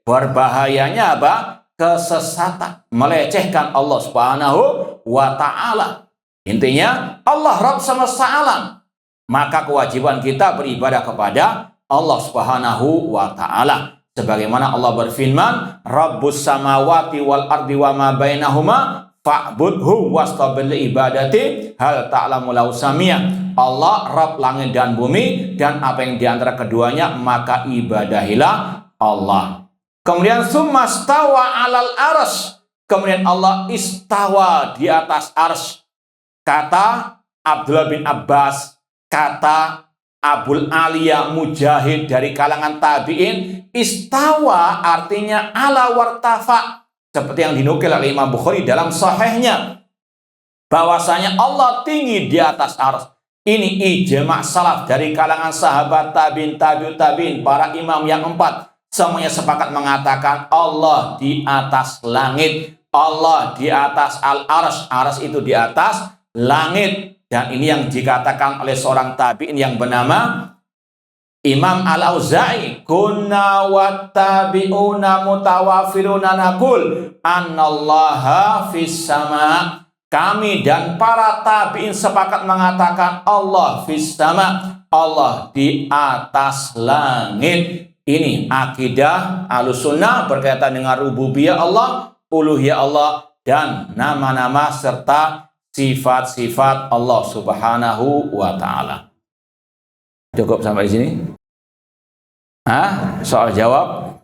berbahayanya apa? Kesesatan, melecehkan Allah Subhanahu wa Ta'ala. Intinya Allah Rabb semesta alam, maka kewajiban kita beribadah kepada Allah Subhanahu wa Ta'ala. Sebagaimana Allah berfirman, Rabbus samawati wal ardi wa ma bainahuma fa'budhu wastabir li ibadati hal ta'lamu lahu samia. Allah Rabb langit dan bumi dan apa yang di antara keduanya, maka ibadahilah Allah. Kemudian summa stawa alal arsy. Kemudian Allah istawa di atas arsy. Kata Abdullah bin Abbas, kata Abul Aliya Mujahid dari kalangan tabi'in, istawa artinya ala wartafa. Seperti yang dinukil oleh Imam Bukhari dalam sahihnya, bahwasanya Allah tinggi di atas arsy. Ini ijma' salaf dari kalangan sahabat tabi'in, tabi'ut tabi'in, para imam yang empat. Semuanya sepakat mengatakan Allah di atas langit, Allah di atas al-arsy, arsy itu di atas langit. Dan ini yang dikatakan oleh seorang tabi'in yang bernama Imam Al-Auza'i, kunna wattabi'una mutawafiruna naqul annallaha fis sama. Kami dan para tabi'in sepakat mengatakan Allah fis sama, Allah di atas langit. Ini akidah Ahlussunnah berkaitan dengan rububiyah Allah, uluhiyah Allah, dan nama-nama serta sifat-sifat Allah Subhanahu wa Ta'ala. Cukup sampai di sini? Soal jawab?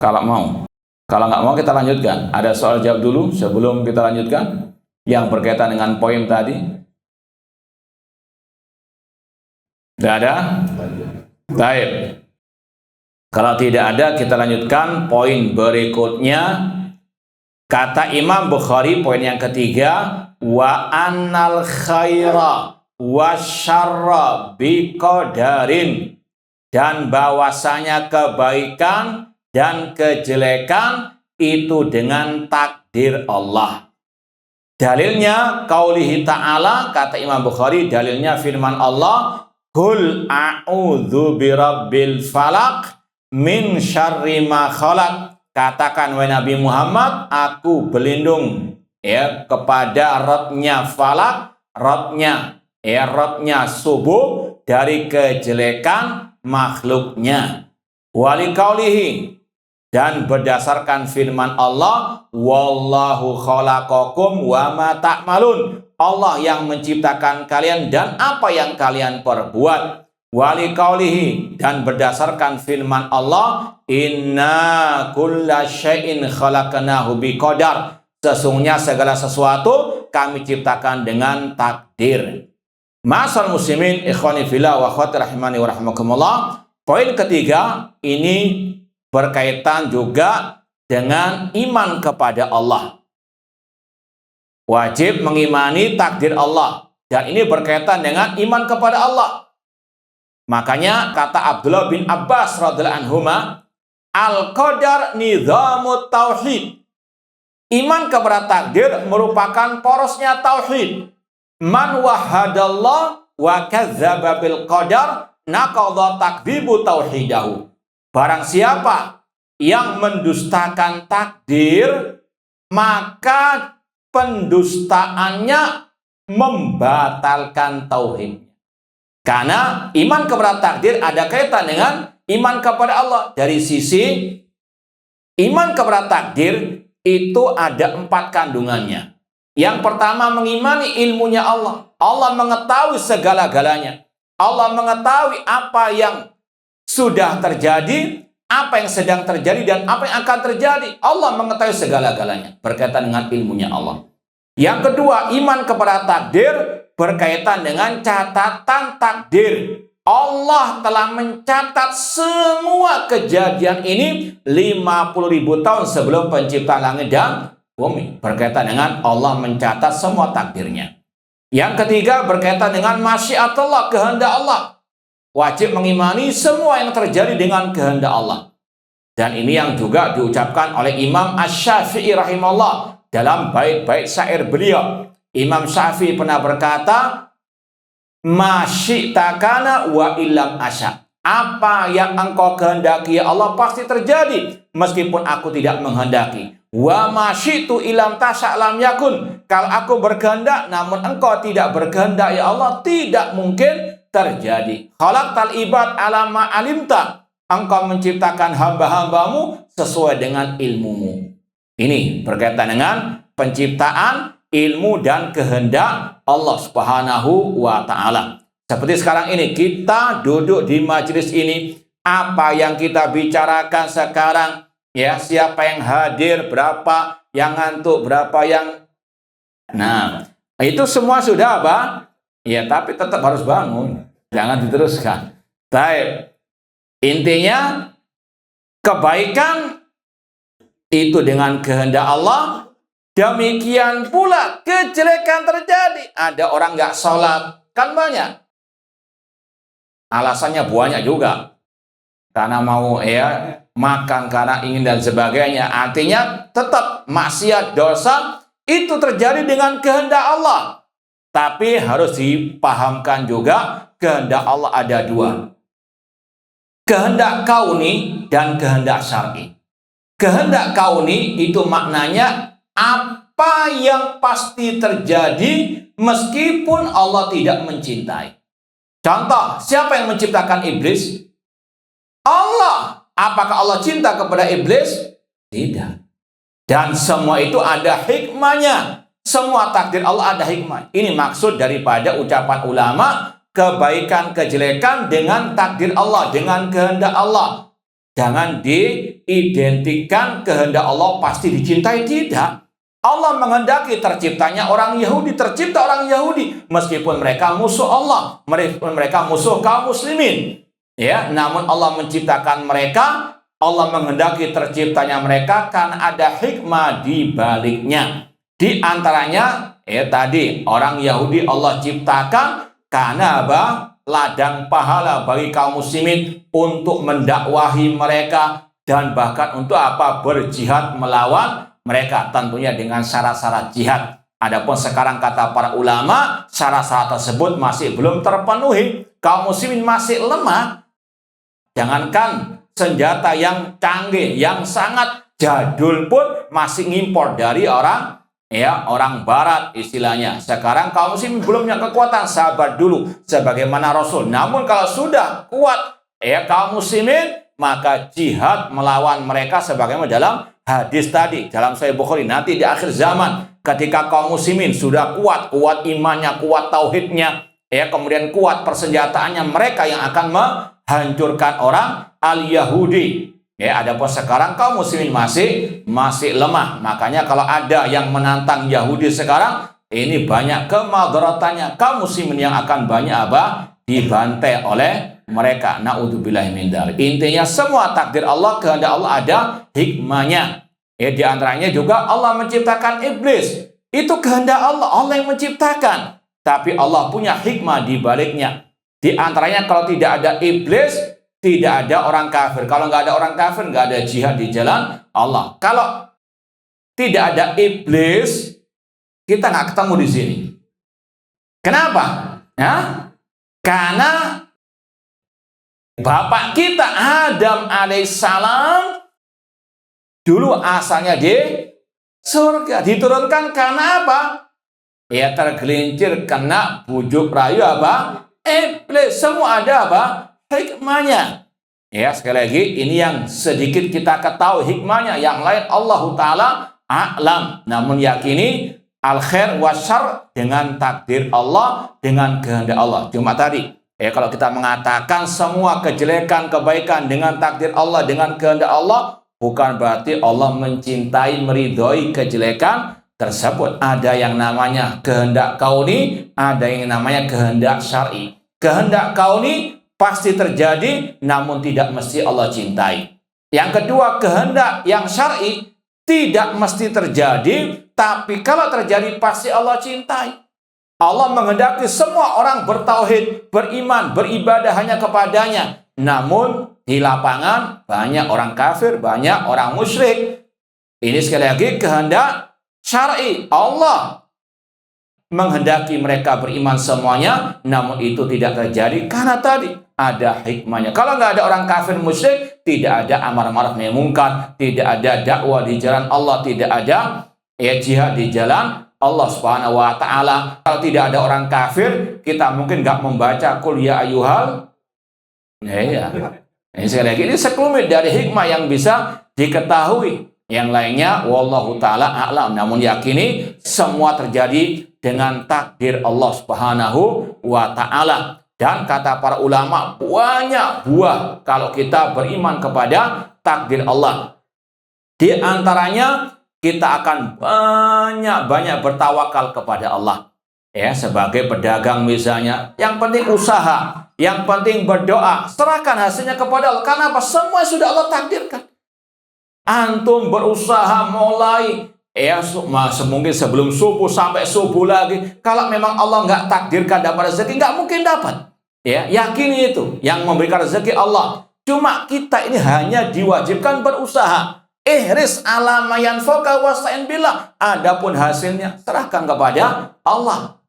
Kalau mau. Kalau nggak mau kita lanjutkan. Ada soal jawab dulu sebelum kita lanjutkan yang berkaitan dengan poin tadi? Tidak ada? Baik. Kalau tidak ada, kita lanjutkan poin berikutnya. Kata Imam Bukhari, poin yang ketiga, wa annal khaira wa syarra biqadarin, dan bahwasanya kebaikan dan kejelekan itu dengan takdir Allah. Dalilnya qaulihi ta'ala, kata Imam Bukhari, dalilnya firman Allah, qul a'udzu birabbil falaq min syarri ma khalaq. Katakan wahai Nabi Muhammad, aku berlindung kepada Rabbnya falak, Rabbnya subuh, dari kejelekan makhluknya. Wali qaulihi, dan berdasarkan firman Allah, wallahu khalaqakum wa ma ta'malun, Allah yang menciptakan kalian dan apa yang kalian perbuat. Wali qaulihi, dan berdasarkan firman Allah, inna kulla syai'in khalaqnahu biqadar, sesungguhnya segala sesuatu kami ciptakan dengan takdir. Ma'asal muslimin, ikhwani fillah wa akhwati rahimani wa rahimakumullah. Poin ketiga ini berkaitan juga dengan iman kepada Allah. Wajib mengimani takdir Allah, dan ini berkaitan dengan iman kepada Allah. Makanya kata Abdullah bin Abbas radhiyallahu anhuma, al-qadar nizamut tauhid. Iman kepada takdir merupakan porosnya tauhid. Man wahadallah wa kadzdzaba bil qadar naqadha takdzibu tauhidahu. Barang siapa yang mendustakan takdir, maka pendustaannya membatalkan tauhid. Karena iman kepada takdir ada kaitan dengan iman kepada Allah. Dari sisi iman kepada takdir itu ada 4 kandungannya. Yang pertama, mengimani ilmunya Allah. Allah mengetahui segala-galanya. Allah mengetahui apa yang sudah terjadi, apa yang sedang terjadi, dan apa yang akan terjadi. Allah mengetahui segala-galanya berkaitan dengan ilmunya Allah. Yang kedua, iman kepada takdir berkaitan dengan catatan takdir. Allah telah mencatat semua kejadian ini 50.000 tahun sebelum penciptaan langit dan bumi. Berkaitan dengan Allah mencatat semua takdirnya. Yang ketiga berkaitan dengan masyiatullah, kehendak Allah. Wajib mengimani semua yang terjadi dengan kehendak Allah. Dan ini yang juga diucapkan oleh Imam Asy-Syafi'i rahimahullah dalam bait-bait syair beliau. Imam Syafi'i pernah berkata, "Ma syi'ta kana wa illam asya." Apa yang engkau kehendaki ya Allah pasti terjadi meskipun aku tidak menghendaki. Wa ma syi'tu illam tasya lam yakun. Kalau aku berkehendak namun engkau tidak berkehendak ya Allah, tidak mungkin terjadi. Khalaqtal ibad ala ma alimta. Engkau menciptakan hamba-hambamu sesuai dengan ilmumu. Ini berkaitan dengan penciptaan, ilmu dan kehendak Allah Subhanahu wa Ta'ala. Seperti sekarang ini kita duduk di majelis ini, apa yang kita bicarakan sekarang, ya, siapa yang hadir, berapa yang ngantuk, berapa yang, nah itu semua sudah apa? Ya, tapi tetap harus bangun, jangan diteruskan. Baik, intinya kebaikan itu dengan kehendak Allah. Demikian pula kejelekan terjadi. Ada orang nggak sholat, kan banyak. Alasannya banyak juga. Karena mau ya makan, karena ingin dan sebagainya. Artinya tetap maksiat, dosa itu terjadi dengan kehendak Allah. Tapi harus dipahamkan juga kehendak Allah ada 2. Kehendak kauni dan kehendak syar'i. Kehendak kauni itu maknanya apa yang pasti terjadi meskipun Allah tidak mencintai. Contoh, siapa yang menciptakan iblis? Allah. Apakah Allah cinta kepada iblis? Tidak. Dan semua itu ada hikmahnya. Semua takdir Allah ada hikmah. Ini maksud daripada ucapan ulama, kebaikan kejelekan dengan takdir Allah, dengan kehendak Allah. Jangan diidentikan kehendak Allah pasti dicintai, tidak. Allah menghendaki terciptanya orang Yahudi, tercipta orang Yahudi meskipun mereka musuh Allah, mereka musuh kaum muslimin. Ya, namun Allah menciptakan mereka, Allah menghendaki terciptanya mereka karena ada hikmah di baliknya. Di antaranya tadi orang Yahudi Allah ciptakan karena apa? Ladang pahala bagi kaum muslimin untuk mendakwahi mereka dan bahkan untuk apa? Berjihad melawan mereka, tentunya dengan syarat-syarat jihad. Adapun sekarang kata para ulama, syarat-syarat tersebut masih belum terpenuhi. Kaum muslimin masih lemah. Jangankan senjata yang canggih, yang sangat jadul pun masih ngimpor dari orang barat istilahnya. Sekarang kaum muslimin belum punya kekuatan, sabar dulu sebagaimana Rasul. Namun kalau sudah kuat kaum muslimin, maka jihad melawan mereka sebagaimana dalam hadis tadi dalam Sahih Bukhari. Nanti di akhir zaman ketika kaum muslimin sudah kuat imannya, kuat tauhidnya, kemudian kuat persenjataannya, mereka yang akan menghancurkan orang al-Yahudi. Adapun sekarang kaum muslimin masih lemah. Makanya kalau ada yang menantang Yahudi sekarang, ini banyak kemadaratannya. Kaum muslimin yang akan banyak dibantai oleh mereka. Naudzubillahi min dzalik. Intinya semua takdir Allah, kehendak Allah ada hikmahnya. Di antaranya juga Allah menciptakan iblis. Itu kehendak Allah, Allah yang menciptakan. Tapi Allah punya hikmah di baliknya. Di antaranya kalau tidak ada iblis, tidak ada orang kafir. Kalau nggak ada orang kafir, nggak ada jihad di jalan Allah. Kalau tidak ada iblis, kita nggak ketemu di sini. Kenapa? Karena bapak kita Adam alaihissalam dulu asalnya di surga, diturunkan karena apa? Tergelincir kena bujuk rayu iblis. Semua ada hikmahnya. Ya, sekali lagi ini yang sedikit kita ketahui hikmahnya, yang lain Allah Ta'ala a'lam. Namun yakini al khair wa syarr dengan takdir Allah, dengan kehendak Allah. Cuma tadi, kalau kita mengatakan semua kejelekan, kebaikan dengan takdir Allah, dengan kehendak Allah, bukan berarti Allah mencintai, meridhoi kejelekan tersebut. Ada yang namanya kehendak kauni, ada yang namanya kehendak syar'i. Kehendak kauni pasti terjadi, namun tidak mesti Allah cintai. Yang kedua, kehendak yang syar'i tidak mesti terjadi, tapi kalau terjadi pasti Allah cintai. Allah menghendaki semua orang bertauhid, beriman, beribadah hanya kepadanya. Namun di lapangan banyak orang kafir, banyak orang musyrik. Ini sekali lagi kehendak syar'i. Allah menghendaki mereka beriman semuanya, namun itu tidak terjadi karena tadi ada hikmahnya. Kalau nggak ada orang kafir musyrik, tidak ada amar ma'ruf nahi munkar, tidak ada dakwah di jalan Allah, tidak ada jihad di jalan Allah Subhanahu wa Ta'ala. Kalau tidak ada orang kafir, kita mungkin nggak membaca qul ya ayyuhal. Ini sekali lagi, ini sekelumit dari hikmah yang bisa diketahui. Yang lainnya wallahu ta'ala a'lam. Namun yakini semua terjadi dengan takdir Allah Subhanahu wa Ta'ala. Dan kata para ulama, banyak buah kalau kita beriman kepada takdir Allah. Di antaranya kita akan banyak bertawakal kepada Allah. Ya, sebagai pedagang misalnya, yang penting usaha, yang penting berdoa, serahkan hasilnya kepada Allah. Karena apa? Semua sudah Allah takdirkan. Antum berusaha mulai mungkin sebelum subuh sampai subuh lagi. Kalau memang Allah nggak takdirkan dapat rezeki, nggak mungkin dapat. Ya, yakini itu. Yang memberikan rezeki Allah. Cuma kita ini hanya diwajibkan berusaha. Ihris ala ma yanfa'uka wasta'in billah. Adapun hasilnya serahkan kepada Allah.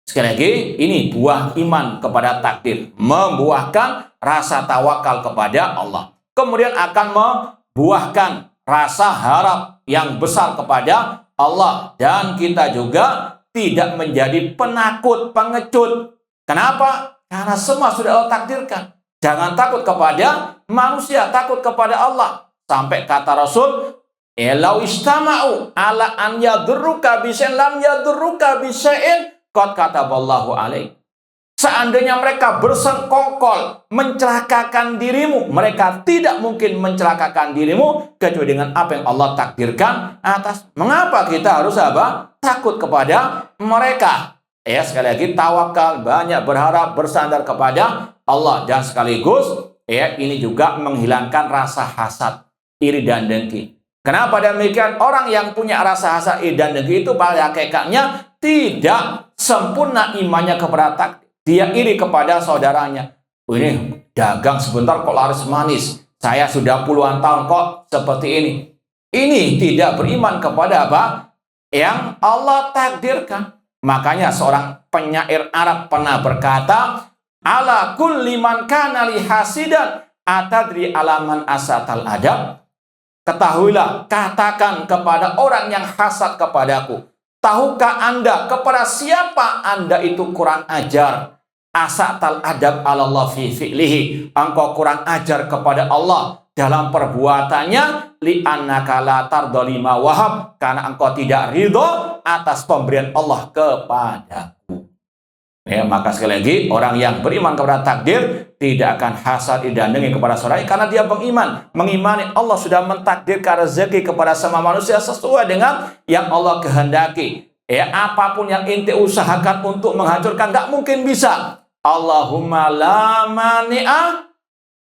Sekali lagi, ini buah iman kepada takdir, membuahkan rasa tawakal kepada Allah. Kemudian akan membuahkan rasa harap yang besar kepada Allah. Dan kita juga tidak menjadi penakut, pengecut. Kenapa? Karena semua sudah Allah takdirkan. Jangan takut kepada manusia, takut kepada Allah. Sampai kata Rasul, "Lau istama'u ala an yadurruka bisya'in lam yadurruka bisya'in qad kataballahu alaik." Seandainya mereka bersengkongkol mencelakakan dirimu, mereka tidak mungkin mencelakakan dirimu kecuali dengan apa yang Allah takdirkan atas. Mengapa kita harus takut kepada mereka? Ya, sekali lagi tawakal, banyak berharap, bersandar kepada Allah. Dan sekaligus ini juga menghilangkan rasa hasad, iri dan dengki. Kenapa demikian? Orang yang punya rasa hasad, iri dan dengki itu pada hakikatnya tidak sempurna imannya kepada takdir. Dia iri kepada saudaranya. Ini dagang sebentar kok laris manis. Saya sudah puluhan tahun kok seperti ini. Ini tidak beriman kepada apa yang Allah takdirkan. Makanya seorang penyair Arab pernah berkata, "Ala kulli man kana li hasidan atadri alaman asatal adab." Ketahuilah, katakan kepada orang yang hasad kepadaku, tahukah Anda kepada siapa Anda itu kurang ajar? Asatal adab alallah fi fi'lihi. Engkau kurang ajar kepada Allah dalam perbuatannya, li'annaka la tarda lima wahab, karena engkau tidak ridho atas pemberian Allah kepadaku. Ya, maka sekali lagi orang yang beriman kepada takdir tidak akan hasad dan dengki kepada saudaranya karena dia beriman, mengimani Allah sudah mentakdirkan rezeki kepada semua manusia sesuai dengan yang Allah kehendaki. Ya, apapun yang inti usahakan untuk menghancurkan nggak mungkin bisa. Allahumma la mani'a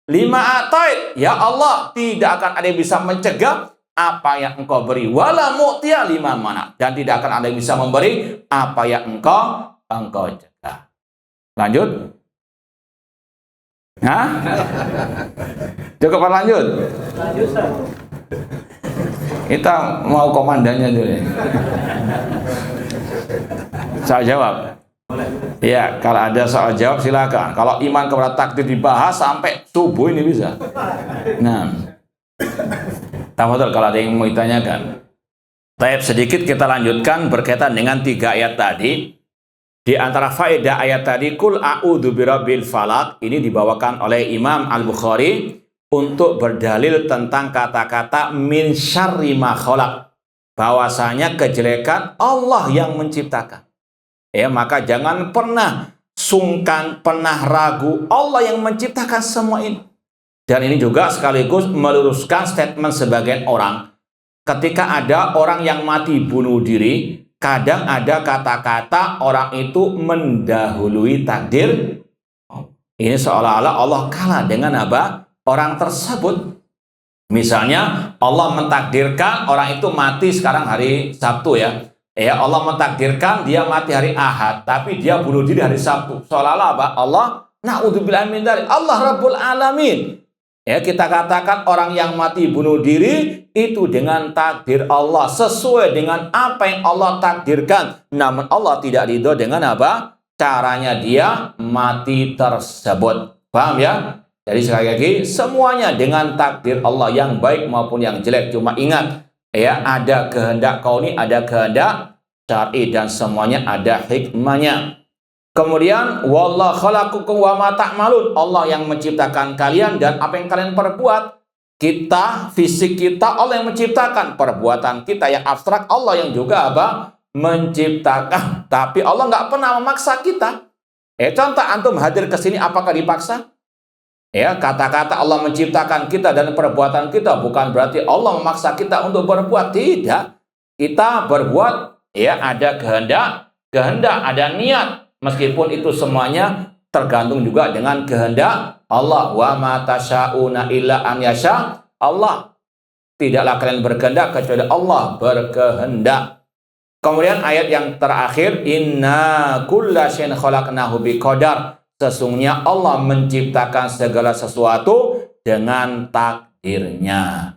lima atait. Ya Allah, tidak akan ada yang bisa mencegah apa yang engkau beri. Wala mu'tiya lima mana. Dan tidak akan ada yang bisa memberi apa yang engkau cegah. Lanjut. Hah? Cukup lanjut? Lanjut, Ustaz. Kita mau komandannya dulu. Saya jawab. Ya, kalau ada soal jawab silakan. Kalau iman kepada takdir dibahas sampai subuh ini bisa. Nah, tafadhol kalau ada yang mau ditanyakan. Baik, sedikit kita lanjutkan berkaitan dengan 3 ayat tadi. Di antara faedah ayat tadi, Qul a'udzu birabbil falaq, ini dibawakan oleh Imam Al-Bukhari untuk berdalil tentang kata-kata min syarri ma khalaq, bahwasanya kejelekan Allah yang menciptakan. Ya, maka jangan pernah sungkan, pernah ragu, Allah yang menciptakan semua ini. Dan ini juga sekaligus meluruskan statement sebagian orang. Ketika ada orang yang mati bunuh diri, kadang ada kata-kata orang itu mendahului takdir. Ini seolah-olah Allah kalah dengan apa? Orang tersebut. Misalnya Allah mentakdirkan orang itu mati sekarang hari Sabtu ya. Ya, Allah mentakdirkan dia mati hari Ahad, tapi dia bunuh diri hari Sabtu. Seolah-olah apa? Allah, na'udzubillah min dzalik. Allah Rabbul Alamin. Ya, kita katakan orang yang mati bunuh diri itu dengan takdir Allah, sesuai dengan apa yang Allah takdirkan. Namun Allah tidak ridho dengan apa? Caranya dia mati tersebut. Paham ya? Jadi sekali lagi, semuanya dengan takdir Allah yang baik maupun yang jelek. Cuma ingat, ya, ada kehendak kauni, ada kehendak syar'i, dan semuanya ada hikmahnya. Kemudian wallahu khalaqakum wa ma ta'malun, Allah yang menciptakan kalian dan apa yang kalian perbuat. Kita, fisik kita Allah yang menciptakan, perbuatan kita yang abstrak Allah yang juga apa? Menciptakan. Tapi Allah nggak pernah memaksa kita. Contoh, antum hadir ke sini apakah dipaksa? Ya, kata-kata Allah menciptakan kita dan perbuatan kita bukan berarti Allah memaksa kita untuk berbuat. Tidak. Kita berbuat, ya, ada kehendak, ada niat. Meskipun itu semuanya tergantung juga dengan kehendak Allah. Wa ma tasyauna illa an yasha Allah. Tidaklah kalian berkehendak kecuali Allah berkehendak. Kemudian ayat yang terakhir, inna kulla syai'in khalaqnahu biqadar. Sesungguhnya Allah menciptakan segala sesuatu dengan takdirnya.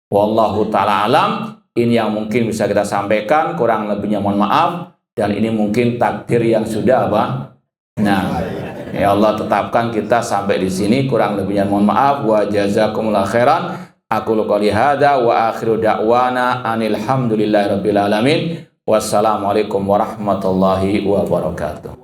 Wallahu ta'ala alam. Ini yang mungkin bisa kita sampaikan, kurang lebihnya mohon maaf. Dan ini mungkin takdir yang sudah apa? Nah, ya Allah tetapkan kita sampai di sini, kurang lebihnya mohon maaf. Wa jazakumullah khairan. Aku qouli hadza wa akhiru da'wana anil hamdulillahi rabbil alamin. Wassalamualaikum warahmatullahi wabarakatuh.